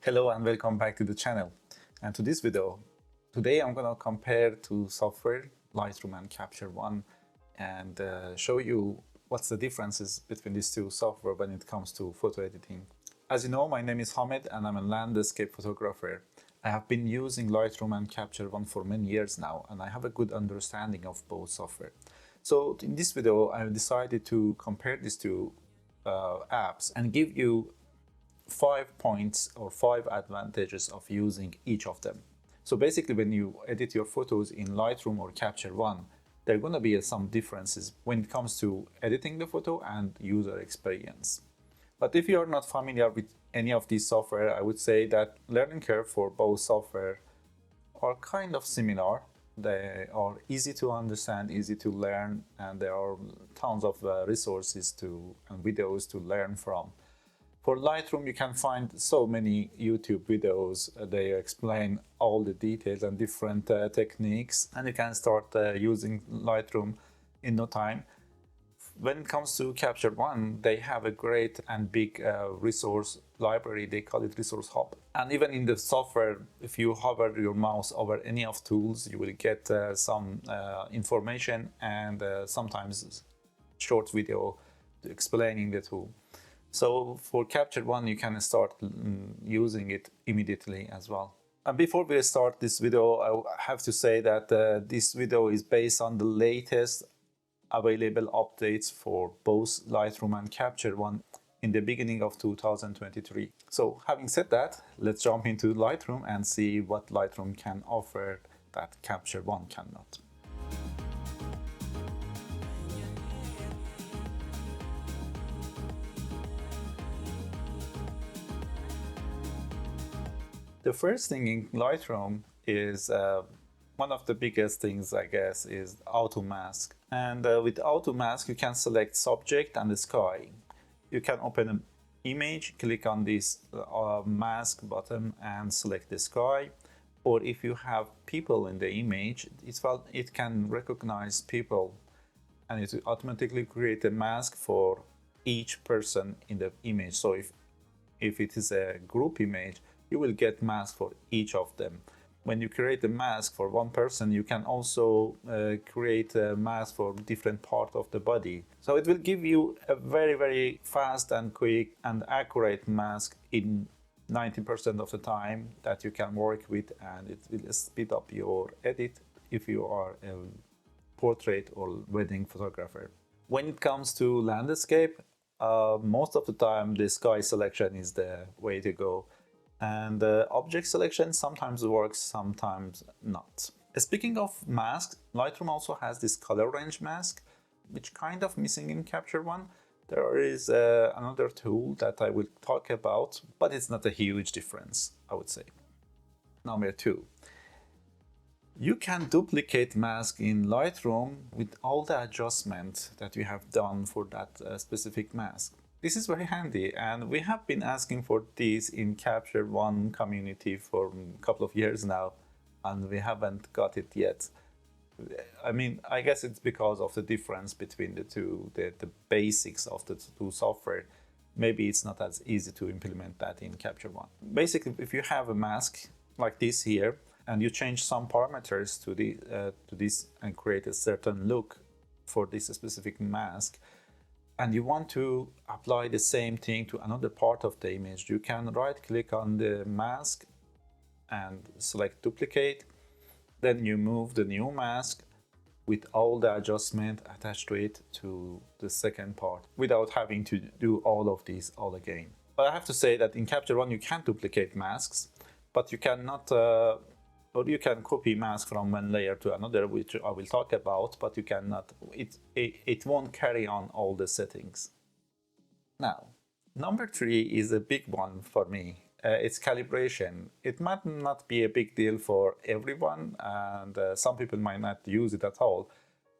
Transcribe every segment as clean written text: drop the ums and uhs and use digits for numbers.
Hello and welcome back to the channel. And to this video, today I'm gonna compare two software, Lightroom and Capture One, and show you what's the differences between these two software when it comes to photo editing. As you know, my name is Hamid and I'm a landscape photographer. I have been using Lightroom and Capture One for many years now, and I have a good understanding of both software. So in this video, I decided to compare these two apps and give you 5 points or 5 advantages of using each of them. So basically, when you edit your photos in Lightroom or Capture One, there are going to be some differences when it comes to editing the photo and user experience. But if you are not familiar with any of these software, I would say that learning curve for both software are kind of similar. They are easy to understand, easy to learn, and there are tons of resources and videos to learn from. For Lightroom, you can find so many YouTube videos. They explain all the details and different techniques, and you can start using Lightroom in no time. When it comes to Capture One, they have a great and big resource library. They call it Resource Hub. And even in the software, if you hover your mouse over any of tools, you will get some information and sometimes short video explaining the tool. So for Capture One, you can start using it immediately as well. And before we start this video, I have to say that this video is based on the latest available updates for both Lightroom and Capture One in the beginning of 2023. So having said that, let's jump into Lightroom and see what Lightroom can offer that Capture One cannot. The first thing in Lightroom is one of the biggest things, I guess, is auto mask. And with auto mask, you can select subject and the sky. You can open an image, click on this mask button and select the sky. Or if you have people in the image, it can recognize people and it will automatically create a mask for each person in the image. So if it is a group image, you will get mask for each of them. When you create a mask for one person, you can also create a mask for different part of the body. So it will give you a very, very fast and quick and accurate mask in 90% of the time that you can work with, and it will speed up your edit if you are a portrait or wedding photographer. When it comes to landscape, most of the time the sky selection is the way to go. And object selection sometimes works, sometimes not. Speaking of masks, Lightroom also has this color range mask, which kind of missing in Capture One. There is another tool that I will talk about, but it's not a huge difference, I would say. Number 2. You can duplicate mask in Lightroom with all the adjustments that you have done for that specific mask. This is very handy, and we have been asking for this in Capture One community for a couple of years now, and we haven't got it yet. I mean, I guess it's because of the difference between the two, the basics of the two software. Maybe it's not as easy to implement that in Capture One. Basically, if you have a mask like this here, and you change some parameters to this and create a certain look for this specific mask, and you want to apply the same thing to another part of the image, you can right click on the mask and select duplicate. Then you move the new mask with all the adjustment attached to it to the second part without having to do all of these all again. But I have to say that in Capture One you can duplicate masks, but you cannot or you can copy mask from one layer to another, which I will talk about, but you cannot, it won't carry on all the settings. Now, number 3 is a big one for me. It's calibration. It might not be a big deal for everyone, and some people might not use it at all,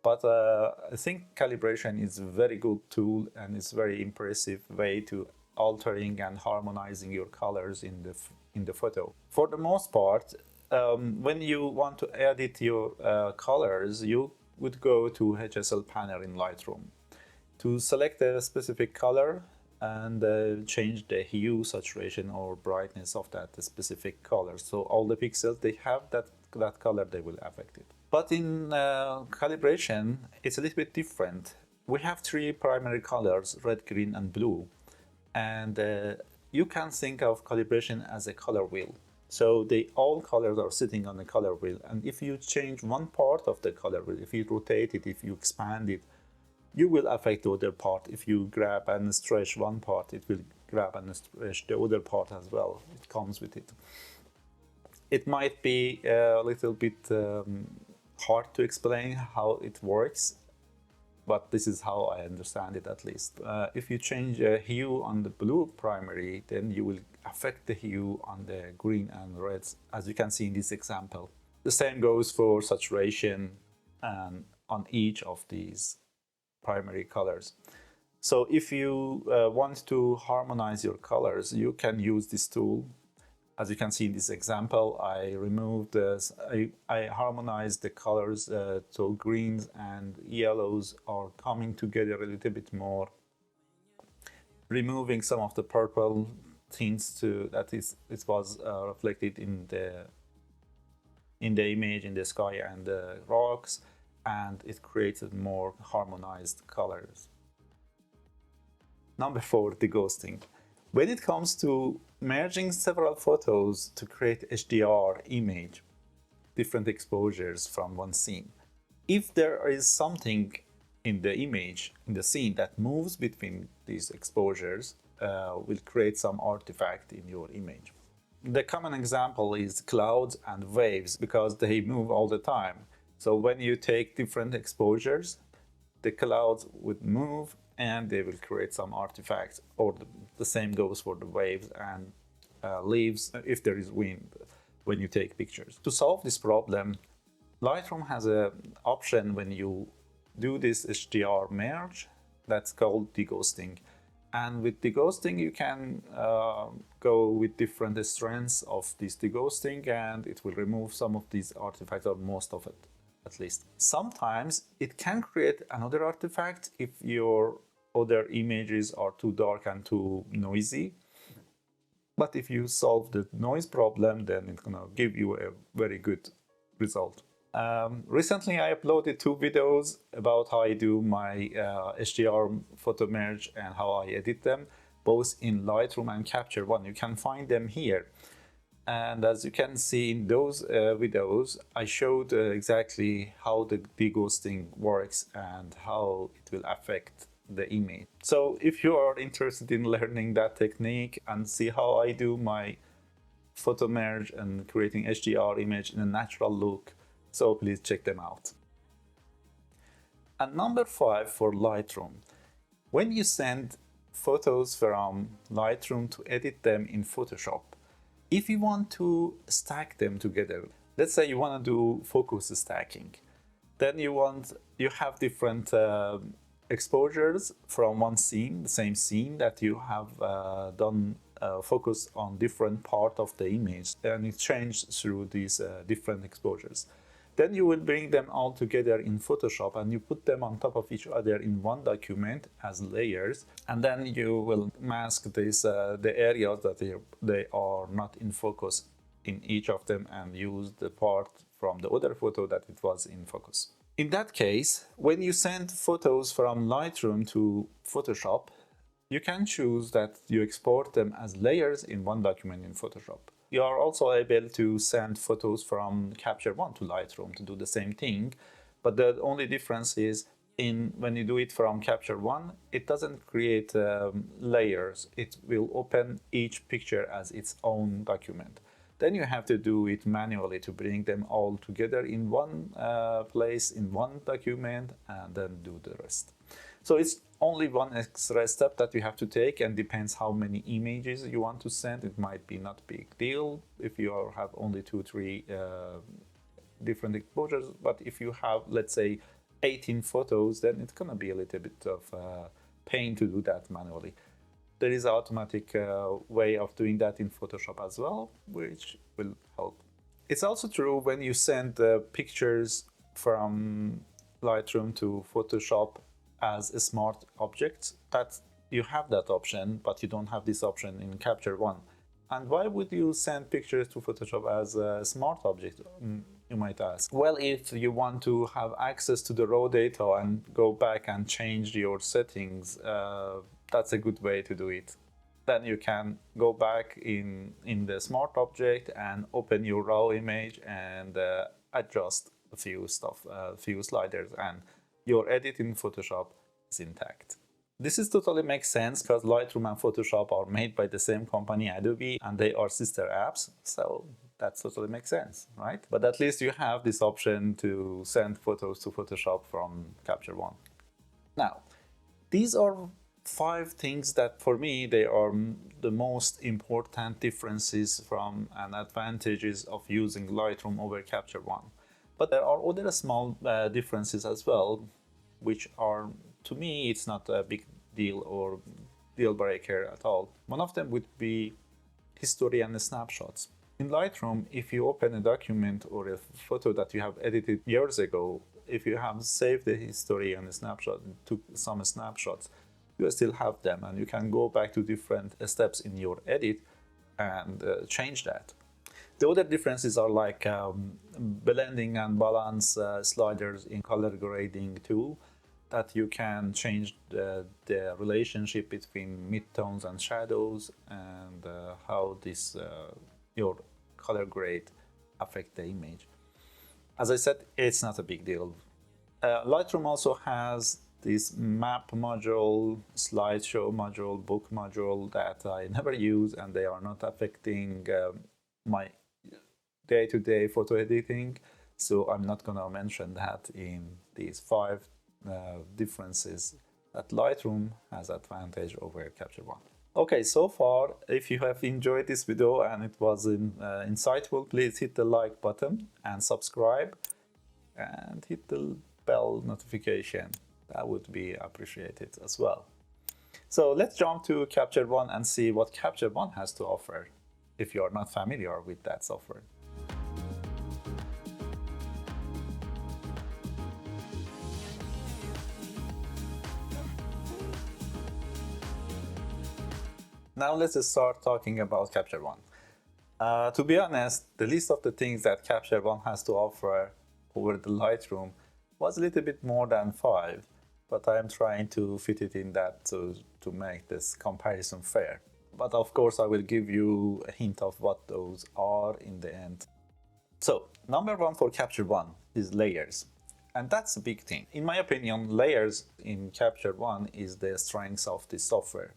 but I think calibration is a very good tool, and it's a very impressive way to altering and harmonizing your colors in the photo. For the most part, when you want to edit your colors, you would go to HSL panel in Lightroom. To select a specific color, and change the hue, saturation, or brightness of that specific color. So all the pixels they have that color, they will affect it. But in calibration, it's a little bit different. We have three primary colors: red, green, and blue. And you can think of calibration as a color wheel. So all colors are sitting on the color wheel. And if you change one part of the color wheel, if you rotate it, if you expand it, you will affect the other part. If you grab and stretch one part, it will grab and stretch the other part as well. It comes with it. It might be a little bit hard to explain how it works, but this is how I understand it, at least. If you change a hue on the blue primary, then you will affect the hue on the green and reds, as you can see in this example. The same goes for saturation and on each of these primary colors. So if you want to harmonize your colors, you can use this tool. As you can see in this example, I removed this, I harmonized the colors, so greens and yellows are coming together a little bit more, removing some of the purple tints it was reflected in the image, in the sky and the rocks, and it created more harmonized colors. Number 4, deghosting. When it comes to merging several photos to create HDR image, different exposures from one scene, if there is something in the image, in the scene, that moves between these exposures, will create some artifact in your image. The common example is clouds and waves, because they move all the time. So when you take different exposures, the clouds would move and they will create some artifacts, or the same goes for the waves and leaves if there is wind when you take pictures. To solve this problem, Lightroom has an option when you do this HDR merge that's called deghosting. And with deghosting, you can go with different strengths of this deghosting, and it will remove some of these artifacts, or most of it at least. Sometimes it can create another artifact if your other images are too dark and too noisy. But if you solve the noise problem, then it's gonna give you a very good result. Recently I uploaded 2 videos about how I do my HDR photo merge and how I edit them, both in Lightroom and Capture One. You can find them here. And as you can see in those videos, I showed exactly how the deghosting works and how it will affect the image. So if you are interested in learning that technique and see how I do my photo merge and creating HDR image in a natural look, so please check them out. And number 5 for Lightroom. When you send photos from Lightroom to edit them in Photoshop, if you want to stack them together, let's say you want to do focus stacking, then you have different exposures from one scene, the same scene that you have done focus on different part of the image, and it changed through these different exposures. Then you will bring them all together in Photoshop and you put them on top of each other in one document as layers, and then you will mask the areas that they are not in focus in each of them, and use the part from the other photo that it was in focus. In that case, when you send photos from Lightroom to Photoshop, you can choose that you export them as layers in one document in Photoshop. You are also able to send photos from Capture One to Lightroom to do the same thing, but the only difference is when you do it from Capture One, it doesn't create layers. It will open each picture as its own document. Then you have to do it manually to bring them all together in one place, in one document, and then do the rest. So it's only one extra step that you have to take, and depends how many images you want to send. It might be not a big deal if you have only 2-3 different exposures, but if you have, let's say, 18 photos, then it's gonna be a little bit of pain to do that manually. There is an automatic way of doing that in Photoshop as well, which will help. It's also true when you send pictures from Lightroom to Photoshop as a smart object, that you have that option, but you don't have this option in Capture One. And why would you send pictures to Photoshop as a smart object, you might ask? Well, if you want to have access to the raw data and go back and change your settings, that's a good way to do it. Then you can go back in the smart object and open your raw image and adjust a few sliders, and your edit in Photoshop is intact. This is totally makes sense because Lightroom and Photoshop are made by the same company, Adobe, and they are sister apps, so that totally makes sense, right? But at least you have this option to send photos to Photoshop from Capture One. Now, these are 5 things that for me they are the most important differences from and advantages of using Lightroom over Capture One. But there are other small differences as well, which are, to me, it's not a big deal or deal breaker at all. One of them would be history and snapshots. In Lightroom, if you open a document or a photo that you have edited years ago, if you have saved the history and the snapshot, took some snapshots, you still have them, and you can go back to different steps in your edit and change that. The other differences are like blending and balance sliders in color grading tool, that you can change the relationship between midtones and shadows, and how this your color grade affect the image. As I said, it's not a big deal. Lightroom also has this map module, slideshow module, book module that I never use, and they are not affecting my day-to-day photo editing, so I'm not gonna mention that in these 5 differences that Lightroom has advantage over Capture One. Okay, so far, if you have enjoyed this video and it was insightful, please hit the like button and subscribe and hit the bell notification. That would be appreciated as well. So let's jump to Capture One and see what Capture One has to offer if you are not familiar with that software. Now let's start talking about Capture One. To be honest, the list of the things that Capture One has to offer over the Lightroom was a little bit more than 5, but I am trying to fit it in that to make this comparison fair. But of course, I will give you a hint of what those are in the end. So, number 1 for Capture One is layers. And that's a big thing. In my opinion, layers in Capture One is the strength of this software.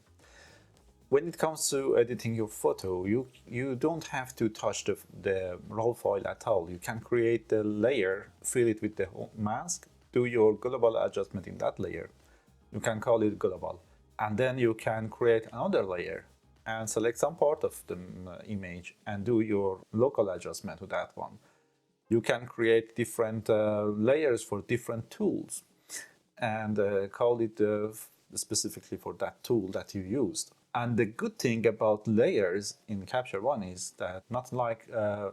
When it comes to editing your photo, you don't have to touch the raw file at all. You can create the layer, fill it with the mask, do your global adjustment in that layer. You can call it global. And then you can create another layer and select some part of the image and do your local adjustment to that one. You can create different layers for different tools and call it specifically for that tool that you used. And the good thing about layers in Capture One is that not like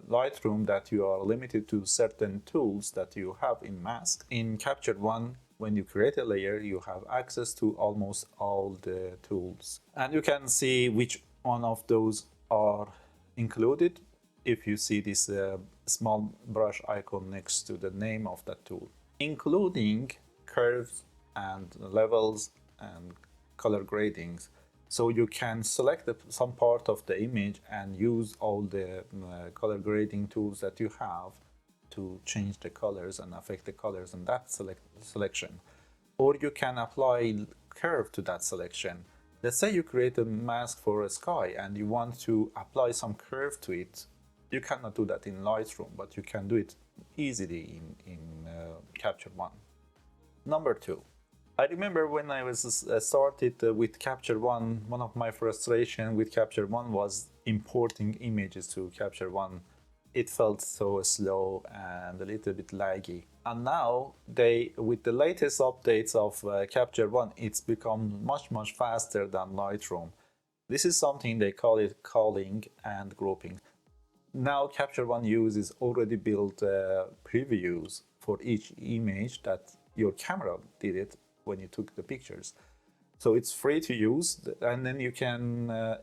Lightroom that you are limited to certain tools that you have in Mask. In Capture One, when you create a layer, you have access to almost all the tools. And you can see which one of those are included if you see this small brush icon next to the name of that tool, including curves and levels and color gradings. So you can select some part of the image and use all the color grading tools that you have to change the colors and affect the colors in that selection. Or you can apply curve to that selection. Let's say you create a mask for a sky and you want to apply some curve to it. You cannot do that in Lightroom, but you can do it easily in Capture One. Number 2. I remember when I was started with Capture One, one of my frustration with Capture One was importing images to Capture One. It felt so slow and a little bit laggy. And now, with the latest updates of Capture One, it's become much faster than Lightroom. This is something they call it culling and grouping. Now Capture One uses already built previews for each image that your camera did it when you took the pictures. So it's free to use, and then you can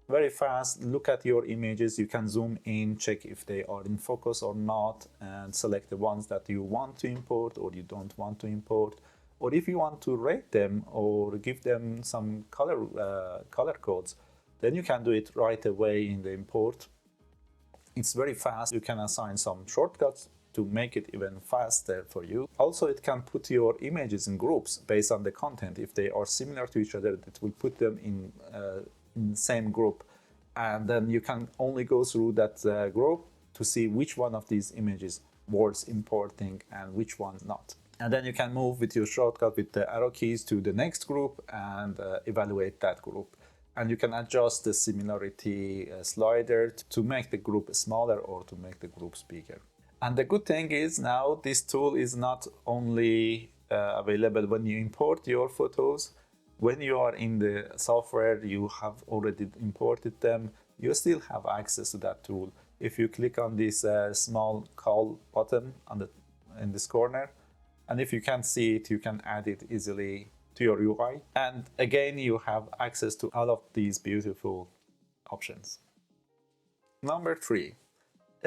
very fast look at your images. You can zoom in, check if they are in focus or not, and select the ones that you want to import or you don't want to import. Or if you want to rate them or give them some color codes, then you can do it right away in the import. It's very fast. You can assign some shortcuts to make it even faster for you. Also, it can put your images in groups based on the content. If they are similar to each other, it will put them in the same group, and then you can only go through that group to see which one of these images worth importing and which one not. And then you can move with your shortcut with the arrow keys to the next group and evaluate that group. And you can adjust the similarity slider to make the group smaller or to make the groups bigger. And the good thing is now this tool is not only available when you import your photos. When you are in the software, you have already imported them, you still have access to that tool. If you click on this small call button in this corner, and if you can't see it, you can add it easily to your UI. And again, you have access to all of these beautiful options. Number 3,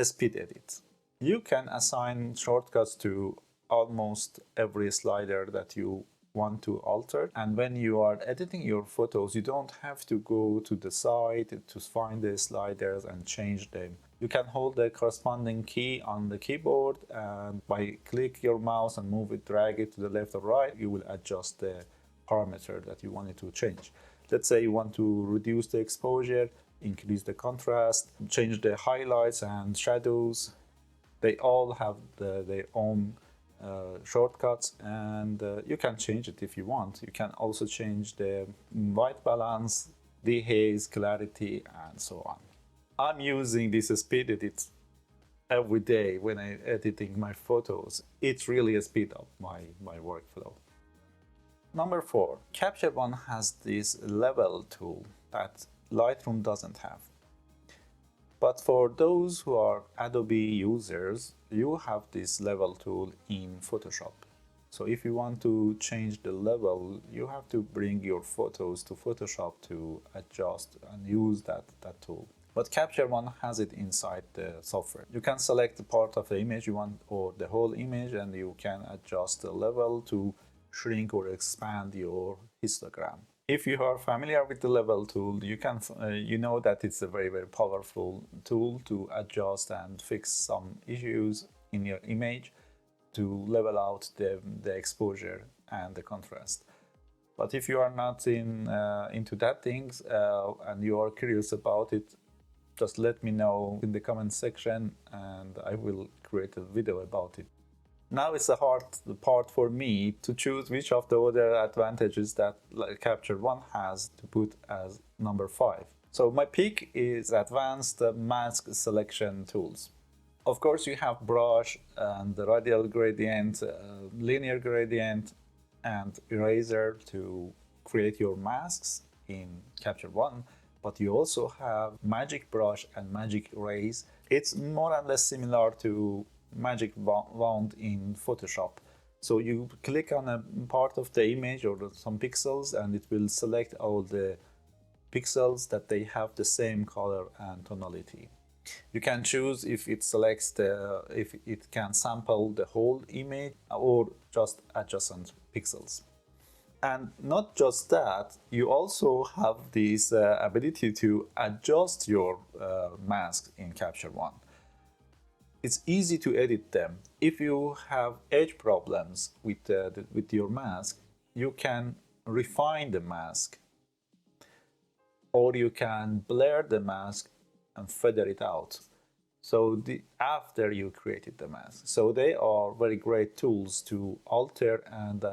speed edit. You can assign shortcuts to almost every slider that you want to alter, and when you are editing your photos, you don't have to go to the site to find the sliders and change them. You can hold the corresponding key on the keyboard, and by click your mouse and move it, drag it to the left or right, you will adjust the parameter that you want it to change. Let's say you want to reduce the exposure, increase the contrast, change the highlights and shadows. They all have their own shortcuts, and you can change it if you want. You can also change the white balance, dehaze, clarity, and so on. I'm using this speed edit every day when I'm editing my photos. It really speeds up my workflow. Number 4, Capture One has this level tool that Lightroom doesn't have. But for those who are Adobe users, you have this level tool in Photoshop. So if you want to change the level, you have to bring your photos to Photoshop to adjust and use that tool. But Capture One has it inside the software. You can select the part of the image you want or the whole image, and you can adjust the level to shrink or expand your histogram. If you are familiar with the level tool, you know that it's a very, very powerful tool to adjust and fix some issues in your image to level out the exposure and the contrast. But if you are not into that things and you are curious about it, just let me know in the comment section and I will create a video about it. Now it's the hard part for me to choose which of the other advantages that Capture One has to put as number 5. So my pick is advanced mask selection tools. Of course, you have brush and the radial gradient, linear gradient, and eraser to create your masks in Capture One, but you also have magic brush and magic erase. It's more or less similar to magic wand in Photoshop. So you click on a part of the image or some pixels, and it will select all the pixels that they have the same color and tonality. You can choose if it selects if it can sample the whole image or just adjacent pixels. And not just that, you also have this ability to adjust your mask in Capture One. It's easy to edit them. If you have edge problems with your mask, you can refine the mask, or you can blur the mask and feather it out. So after you created the mask. So they are very great tools to alter and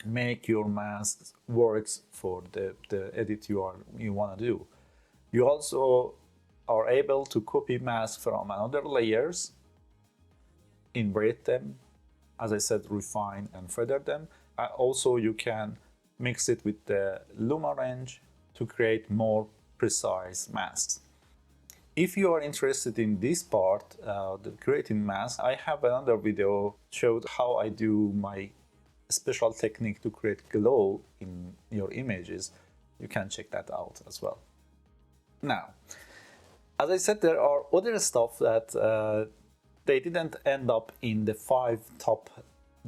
make your masks works for the edit you want to do. You also are able to copy masks from another layers, invert them, as I said, refine and feather them. Also, you can mix it with the Luma range to create more precise masks. If you are interested in this part, the creating masks, I have another video showed how I do my special technique to create glow in your images, you can check that out as well. Now, as I said, there are other stuff that they didn't end up in the 5 top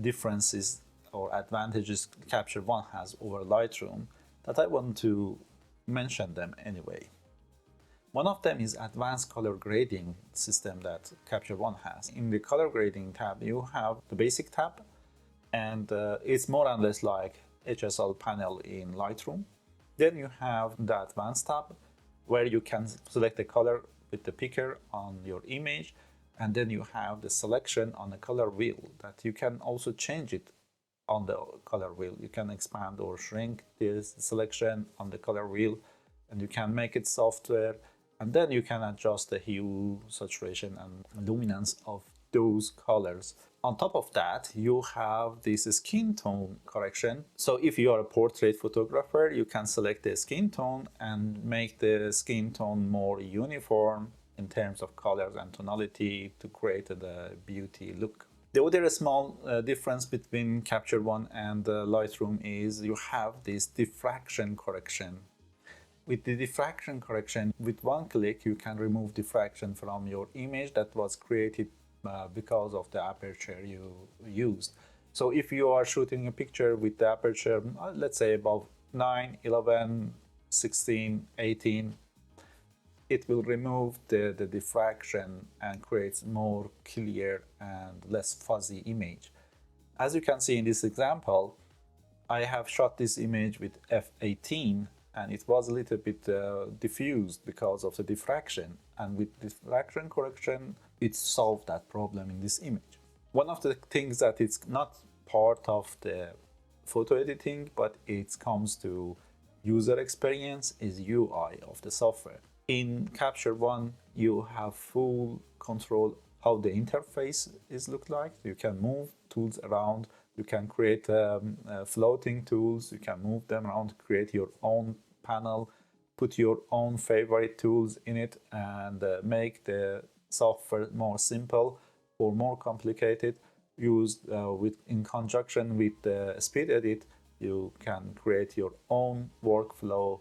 differences or advantages Capture One has over Lightroom, that I want to mention them anyway. One of them is advanced color grading system that Capture One has. In the color grading tab, you have the basic tab, and it's more or less like HSL panel in Lightroom. Then you have the advanced tab, where you can select the color with the picker on your image, and then you have the selection on the color wheel that you can also change it on the color wheel. You can expand or shrink this selection on the color wheel, and you can make it softer, and then you can adjust the hue, saturation, and luminance of those colors. On top of that, you have this skin tone correction. So if you are a portrait photographer, you can select the skin tone and make the skin tone more uniform in terms of colors and tonality to create the beauty look. The other small difference between Capture One and Lightroom is you have this diffraction correction. With the diffraction correction, with one click, you can remove diffraction from your image that was created because of the aperture you used. So if you are shooting a picture with the aperture, let's say above 9, 11, 16, 18, it will remove the diffraction and creates more clear and less fuzzy image. As you can see in this example, I have shot this image with f18, and it was a little bit diffused because of the diffraction, and with diffraction correction it solved that problem in this image. One of the things that it's not part of the photo editing, but it comes to user experience, is UI of the software. In Capture One, you have full control how the interface is look like. You can move tools around, you can create floating tools, you can move them around, create your own panel, put your own favorite tools in it, and make the software more simple or more complicated. Used in conjunction with the speed edit, you can create your own workflow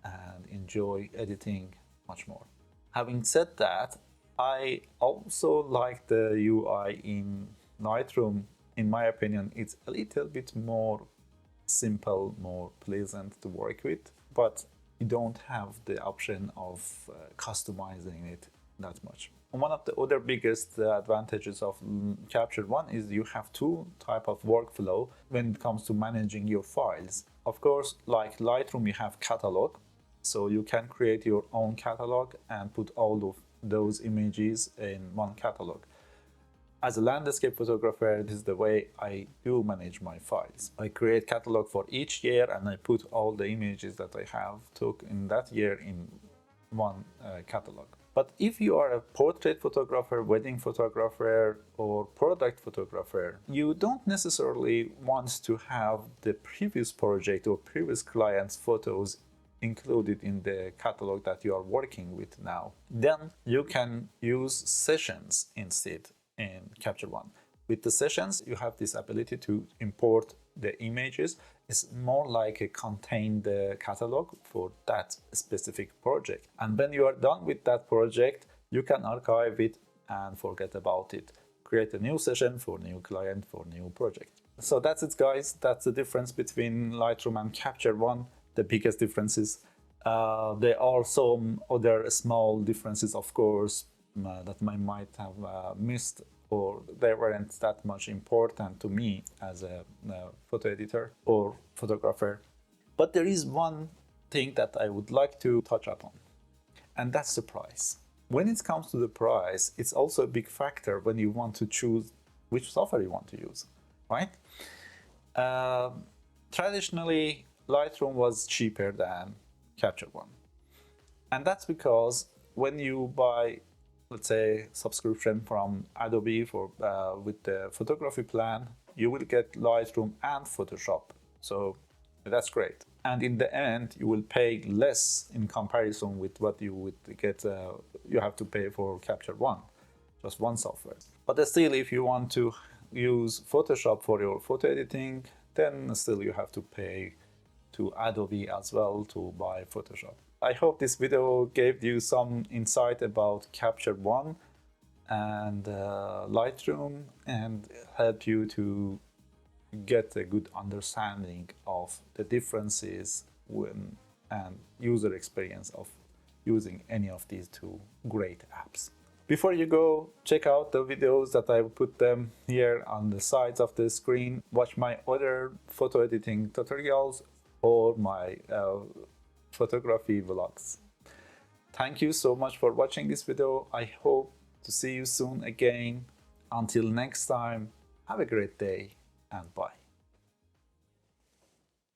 and enjoy editing much more. Having said that, I also like the UI in Lightroom. In my opinion, it's a little bit more simple, more pleasant to work with, but you don't have the option of customizing it that much. And one of the other biggest advantages of Capture One is you have 2 types of workflow when it comes to managing your files. Of course, like Lightroom, you have catalog, so you can create your own catalog and put all of those images in one catalog. As a landscape photographer, this is the way I do manage my files. I create catalog for each year, and I put all the images that I have took in that year in one catalog. But if you are a portrait photographer, wedding photographer, or product photographer, you don't necessarily want to have the previous project or previous client's photos included in the catalog that you are working with now. Then you can use sessions instead in Capture One. With the sessions, you have this ability to import the images. It's more like a contained catalog for that specific project. And when you are done with that project, you can archive it and forget about it. Create a new session for new client, for new project. So that's it, guys. That's the difference between Lightroom and Capture One. The biggest differences. There are some other small differences, of course, that I might have missed, or they weren't that much important to me as a photo editor or photographer. But there is one thing that I would like to touch upon, and that's the price. When it comes to the price, it's also a big factor when you want to choose which software you want to use, right? Traditionally, Lightroom was cheaper than Capture One. And that's because when you buy, let's say, subscription from Adobe for with the photography plan, you will get Lightroom and Photoshop. So that's great. And in the end, you will pay less in comparison with what you would get. You have to pay for Capture One, just one software. But still, if you want to use Photoshop for your photo editing, then still you have to pay to Adobe as well to buy Photoshop. I hope this video gave you some insight about Capture One and Lightroom and help you to get a good understanding of the differences and user experience of using any of these two great apps. Before you go, check out the videos that I will put them here on the sides of the screen. Watch my other photo editing tutorials or my photography vlogs. Thank you so much for watching this video. I hope to see you soon again. Until next time, have a great day and bye.